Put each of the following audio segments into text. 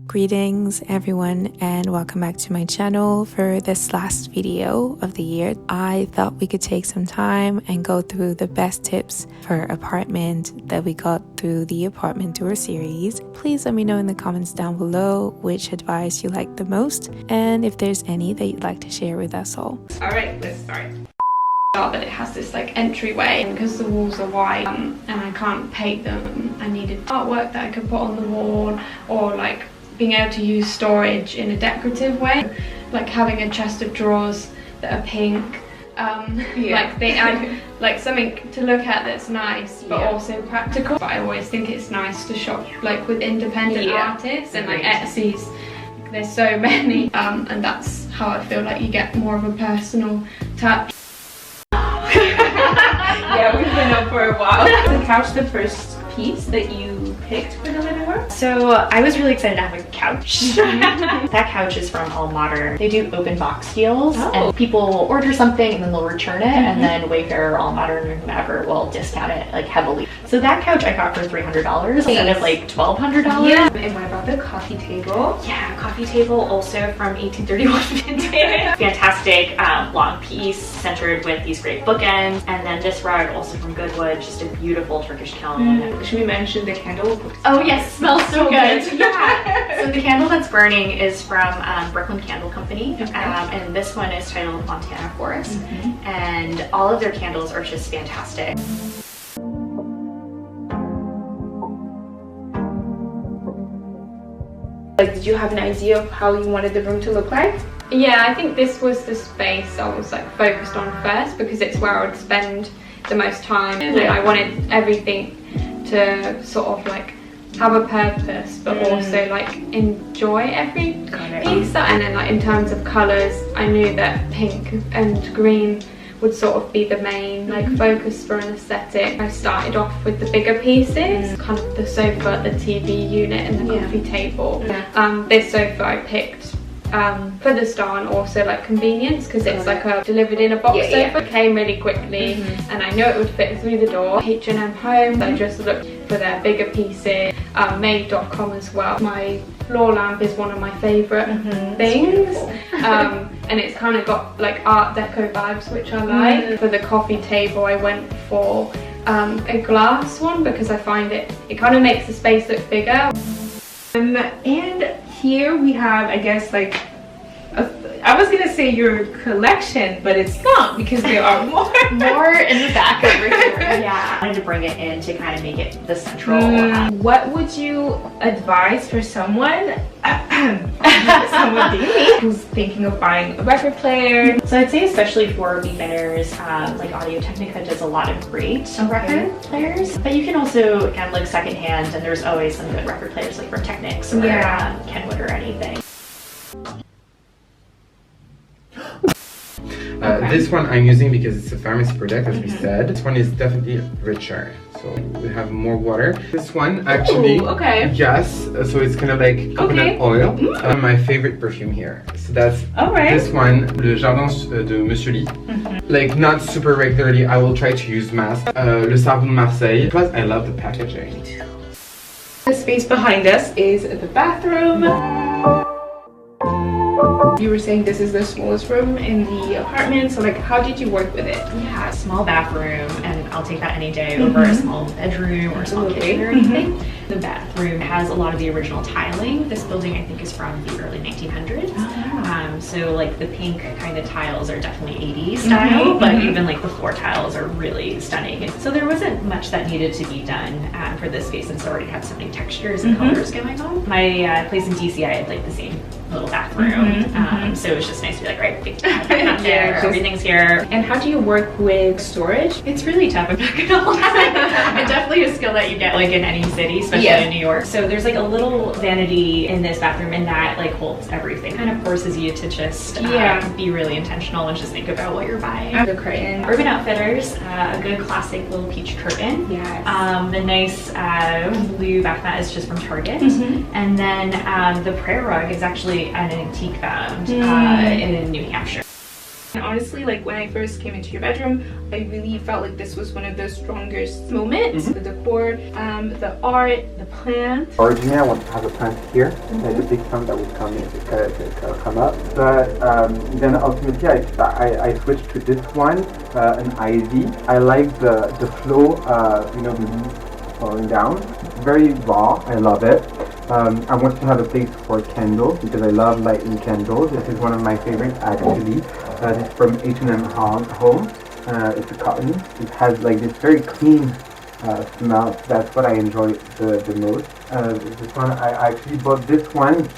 Greetings everyone and welcome back to my channel. For this last video of the year, I thought we could take some time and go through the best tips for apartment that we got through the apartment tour series. Please let me know in the comments down below which advice you liked the most and if there's any that you'd like to share with us all. Alright, let's start. That it has this like entryway, and because the walls are white and I can't paint them, I needed artwork that I could put on the wall, or like being able to use storage in a decorative way, like having a chest of drawers that are pink. Like they add like something to look at that's nice but also practical. But I always think it's nice to shop like with independent artists and like Etsy's. There's so many, and that's how I feel like you get more of a personal touch. Yeah, we've been up for a while. The couch, the first piece that you picked for the living room? So I was really excited to have a couch. That couch is from All Modern. They do open box deals, and people will order something and then they'll return it, and then Wayfair or All Modern or whomever will discount it like heavily. So that couch I got for $300 instead of like $1,200. Yeah. And what about the coffee table? Yeah, coffee table also from 1831 vintage. Fantastic long piece centered with these great bookends, and then this rug also from Goodwood, just a beautiful Turkish kiln. Should we mention the candle? Oh yes, smells so good. Yeah. So the candle that's burning is from Brooklyn Candle Company, and this one is titled Montana Forest, and all of their candles are just fantastic. Like, did you have an idea of how you wanted the room to look like? Yeah, I think this was the space I was like focused on first, because it's where I would spend the most time, and I wanted everything to sort of like have a purpose but also like enjoy every piece. And then like in terms of colours, I knew that pink and green would sort of be the main like focus for an aesthetic. I started off with the bigger pieces, kind of the sofa, the TV unit and the coffee table. This sofa I picked for the style and also like convenience, because it's like a delivered in a box sofa. It came really quickly and I know it would fit through the door. H&M Home, I just looked for their bigger pieces. Made.com as well. My floor lamp is one of my favourite things, and it's kind of got like art deco vibes which I like. For the coffee table I went for a glass one, because I find it kind of makes the space look bigger. And here we have, I guess, like I was gonna say your collection, but it's not, because there are more in the back over here. Yeah, I wanted to bring it in to kind of make it the central. What would you advise for someone who's thinking of buying a record player? So I'd say especially for beginners, like Audio Technica does a lot of great record players, but you can also again look secondhand, and there's always some good record players like from Technics or Kenwood or anything. This one I'm using because it's a pharmacy product, as we said. This one is definitely richer, so we have more water. This one actually, yes, so it's kind of like coconut oil. My favorite perfume here. So that's this one, Le Jardin de Monsieur Lee. Like not super regularly, I will try to use mask. Le Savon de Marseille. Plus I love the packaging. The space behind us is the bathroom. You were saying this is the smallest room in the apartment, so like how did you work with it? Yeah, small bathroom, and I'll take that any day over a small bedroom or a small kitchen or anything. The bathroom has a lot of the original tiling. This building I think is from the early 1900s. So like the pink kind of tiles are definitely 80s style, but even like the floor tiles are really stunning. And so there wasn't much that needed to be done for this space, since it already had so many textures and colors going on. My place in DC, I had like the same little bathroom, so it was just nice to be like, right, everything's here. And how do you work with storage? It's really tough, I'm not gonna lie. It's definitely a skill that you get like in any city, especially in New York. So there's like a little vanity in this bathroom, and that like holds everything. Kind of forces you to just be really intentional and just think about what you're buying. The curtain. Urban Outfitters, a good classic little peach curtain. The nice blue bath mat is just from Target. And then the prayer rug is actually an antique found in New Hampshire. honestly, like when I first came into your bedroom, I really felt like this was one of the strongest moments. The decor, the art, the plant. Originally, I want to have a plant here, like a big plant that would come up. But then ultimately, I switched to this one, an ivy. I like the flow, you know, the leaves falling down. Very raw. I love it. I want to have a place for candles because I love lighting candles. This is one of my favorites actually. This is from H&M Home. It's a cotton. It has like this very clean smell. That's what I enjoy the most. This one, I actually bought this one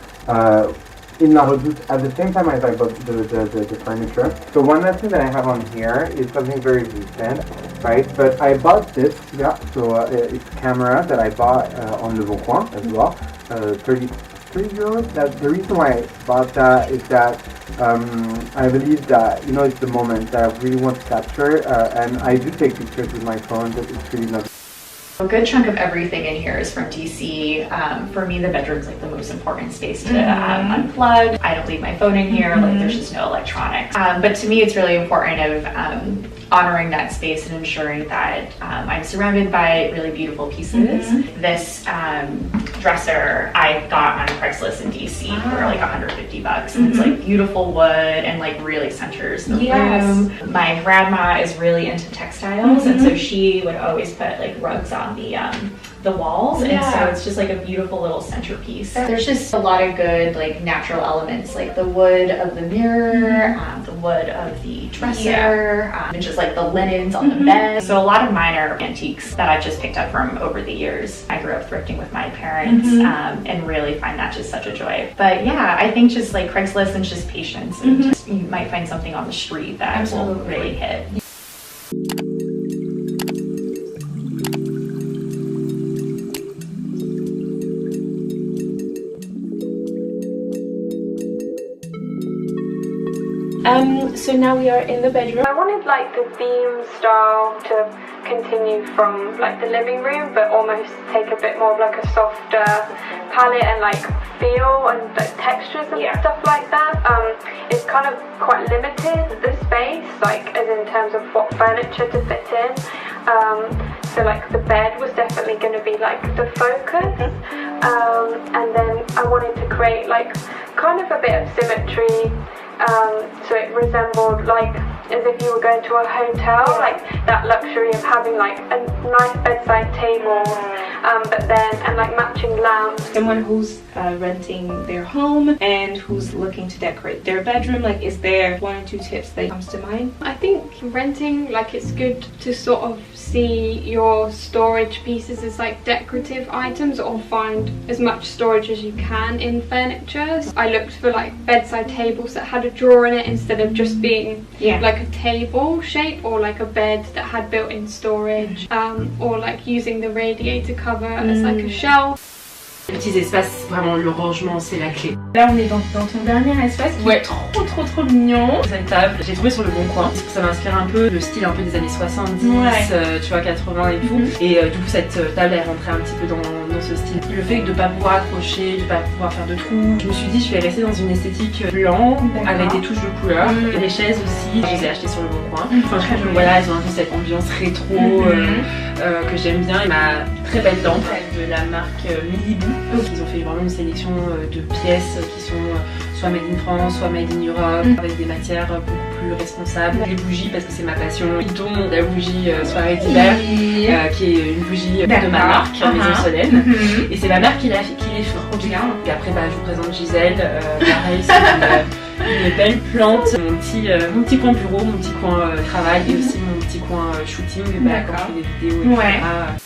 in La Redoute at the same time as I bought the furniture. So one last thing that I have on here is something very recent, right? But I bought this, yeah. So it's a camera that I bought on Le Bon Coin as well, 33 euros. That's the reason why I bought that is that I believe that, you know, it's the moment that I really want to capture, and I do take pictures with my phone, but it's really not. A good chunk of everything in here is from DC. For me, the bedroom's like the most important space to unplug. I don't leave my phone in here, like there's just no electronics. But to me, it's really important of honoring that space and ensuring that I'm surrounded by really beautiful pieces. This dresser I got on Craigslist in DC for like 150 bucks. And it's like beautiful wood and like really centers the room. My grandma is really into textiles, and so she would always put like rugs on the walls, and so it's just like a beautiful little centerpiece. There's just a lot of good like natural elements, like the wood of the mirror, the wood of the dresser, and just like the linens on the bed. So a lot of mine are antiques that I've just picked up from over the years. I grew up thrifting with my parents, and really find that just such a joy. But yeah, I think just like Craigslist and just patience, and just, you might find something on the street that will really hit. So now we are in the bedroom. I wanted like the theme style to continue from like the living room, but almost take a bit more of like a softer palette and like feel and like textures and stuff like that. It's kind of quite limited, the space, like as in terms of what furniture to fit in. So like the bed was definitely going to be like the focus, and then I wanted to create like kind of a bit of symmetry. So it resembled like as if you were going to a hotel, like that luxury of having like a nice bedside table, but then and like matching lamps. Someone who's renting their home and who's looking to decorate their bedroom, like is there 1 or 2 tips that comes to mind? I think renting, like it's good to sort of see your storage pieces as like decorative items, or find as much storage as you can in furniture. So I looked for like bedside tables that had a drawer in it instead of just being like a table shape, or like a bed that had built-in storage, or like using the radiator cover as like a shelf. Les petits espaces, vraiment le rangement c'est la clé. Là on est dans ton dernier espace qui est trop mignon. Cette table, j'ai trouvé sur le bon coin. Ça m'inspire un peu le style un peu des années 70, tu vois, 80 et tout. Et du coup cette table elle rentrait un petit peu dans ce style. Le fait de ne pas pouvoir accrocher, de ne pas pouvoir faire de trous, je me suis dit je vais rester dans une esthétique blanc avec des touches de couleur. Et les chaises aussi, je les ai achetées sur le bon coin. Enfin je trouve que voilà, elles ont un peu cette ambiance rétro que j'aime bien. Et ma très belle lampe de la marque Milibou. Ils ont fait vraiment une sélection de pièces qui sont soit made in France, soit made in Europe, avec des matières beaucoup plus responsables. Les bougies, parce que c'est ma passion, dont la bougie soirée d'hiver, qui est une bougie de ma marque, Maison Solène. Et c'est ma mère qui les fait. Et après, je vous présente Gisèle, pareil, c'est une belle plante. Mon petit coin bureau, mon petit coin travail, et aussi mon petit coin shooting, quand je fais des vidéos, etc.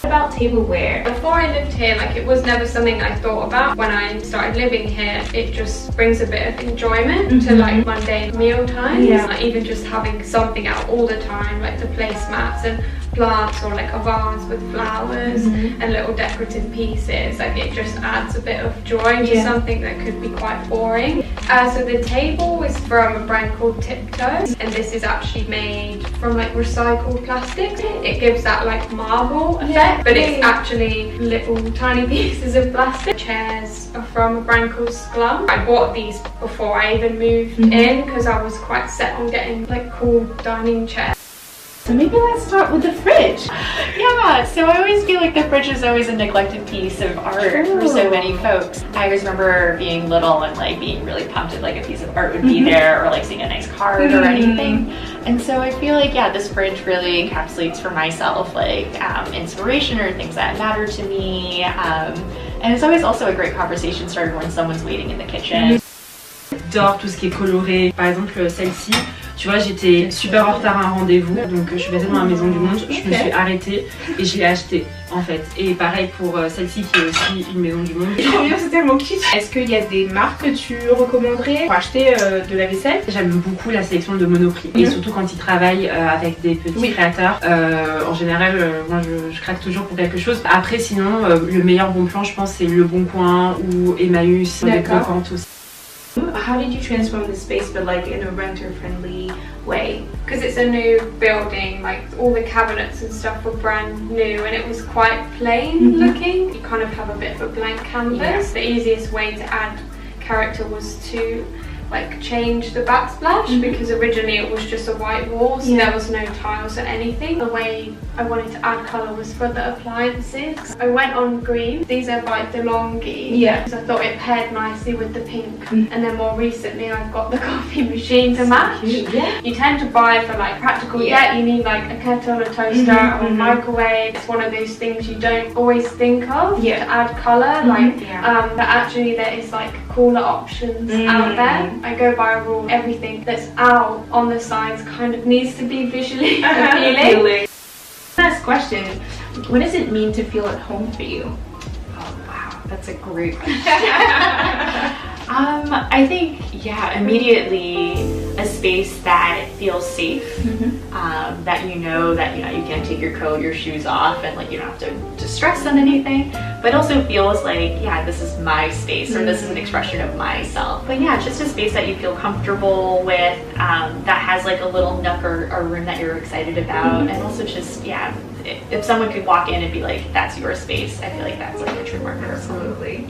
About tableware. Before I lived here, like it was never something I thought about. When I started living here, it just brings a bit of enjoyment to like mundane meal times. Like even just having something out all the time, like the placemats, and plants or like a vase with flowers and little decorative pieces, like it just adds a bit of joy to something that could be quite boring. So the table is from a brand called Tiptoe, and this is actually made from like recycled plastic. It gives that like marble effect, but it's actually little tiny pieces of plastic. Chairs are from a brand called Sklum. I bought these before I even moved in because I was quite set on getting like cool dining chairs. So maybe let's start with the fridge. Yeah, so I always feel like the fridge is always a neglected piece of art for so many folks. I always remember being little and like being really pumped if like a piece of art would be there, or like seeing a nice card or anything. And so I feel like, yeah, this fridge really encapsulates for myself like inspiration or things that matter to me. And it's always also a great conversation starter when someone's waiting in the kitchen. J'adore tout ce qui est coloré. Par exemple, celle-ci, tu vois, j'étais super en retard à un rendez-vous, donc je suis passée dans la Maison du Monde, je me suis arrêtée et je l'ai achetée en fait. Et pareil pour celle-ci qui est aussi une Maison du Monde. Trop bien, c'est tellement kitsch. Est-ce qu'il y a des marques que tu recommanderais pour acheter de la vaisselle? J'aime beaucoup la sélection de Monoprix, et surtout quand ils travaillent avec des petits créateurs. En général, moi je craque toujours pour quelque chose. Après, sinon, le meilleur bon plan, je pense, c'est Le Bon Coin ou Emmaüs, des brocantes aussi. How did you transform the space, but like in a renter-friendly way? Because it's a new building, like all the cabinets and stuff were brand new and it was quite plain looking. You kind of have a bit of a blank canvas. The easiest way to add character was to like change the backsplash because originally it was just a white wall, so there was no tiles or anything. The way I wanted to add colour was for the appliances. I went on green. These are by DeLonghi because I thought it paired nicely with the pink. And then more recently I've got the coffee machine to match. You tend to buy for like practical, you need like a kettle, a toaster or a microwave. It's one of those things you don't always think of to add colour, but actually there is like cooler options out there. I go by a rule, everything that's out on the sides kind of needs to be visually appealing. Last question, what does it mean to feel at home for you? Oh wow, that's a great question. I think, immediately a space that feels safe, that you know you can take your coat, your shoes off, and like you don't have to stress on anything, but also feels like, this is my space, or this is an expression of myself. But just a space that you feel comfortable with, that has like a little nook or a room that you're excited about, and also just, if someone could walk in and be like, that's your space, I feel like that's like a true marker. Absolutely.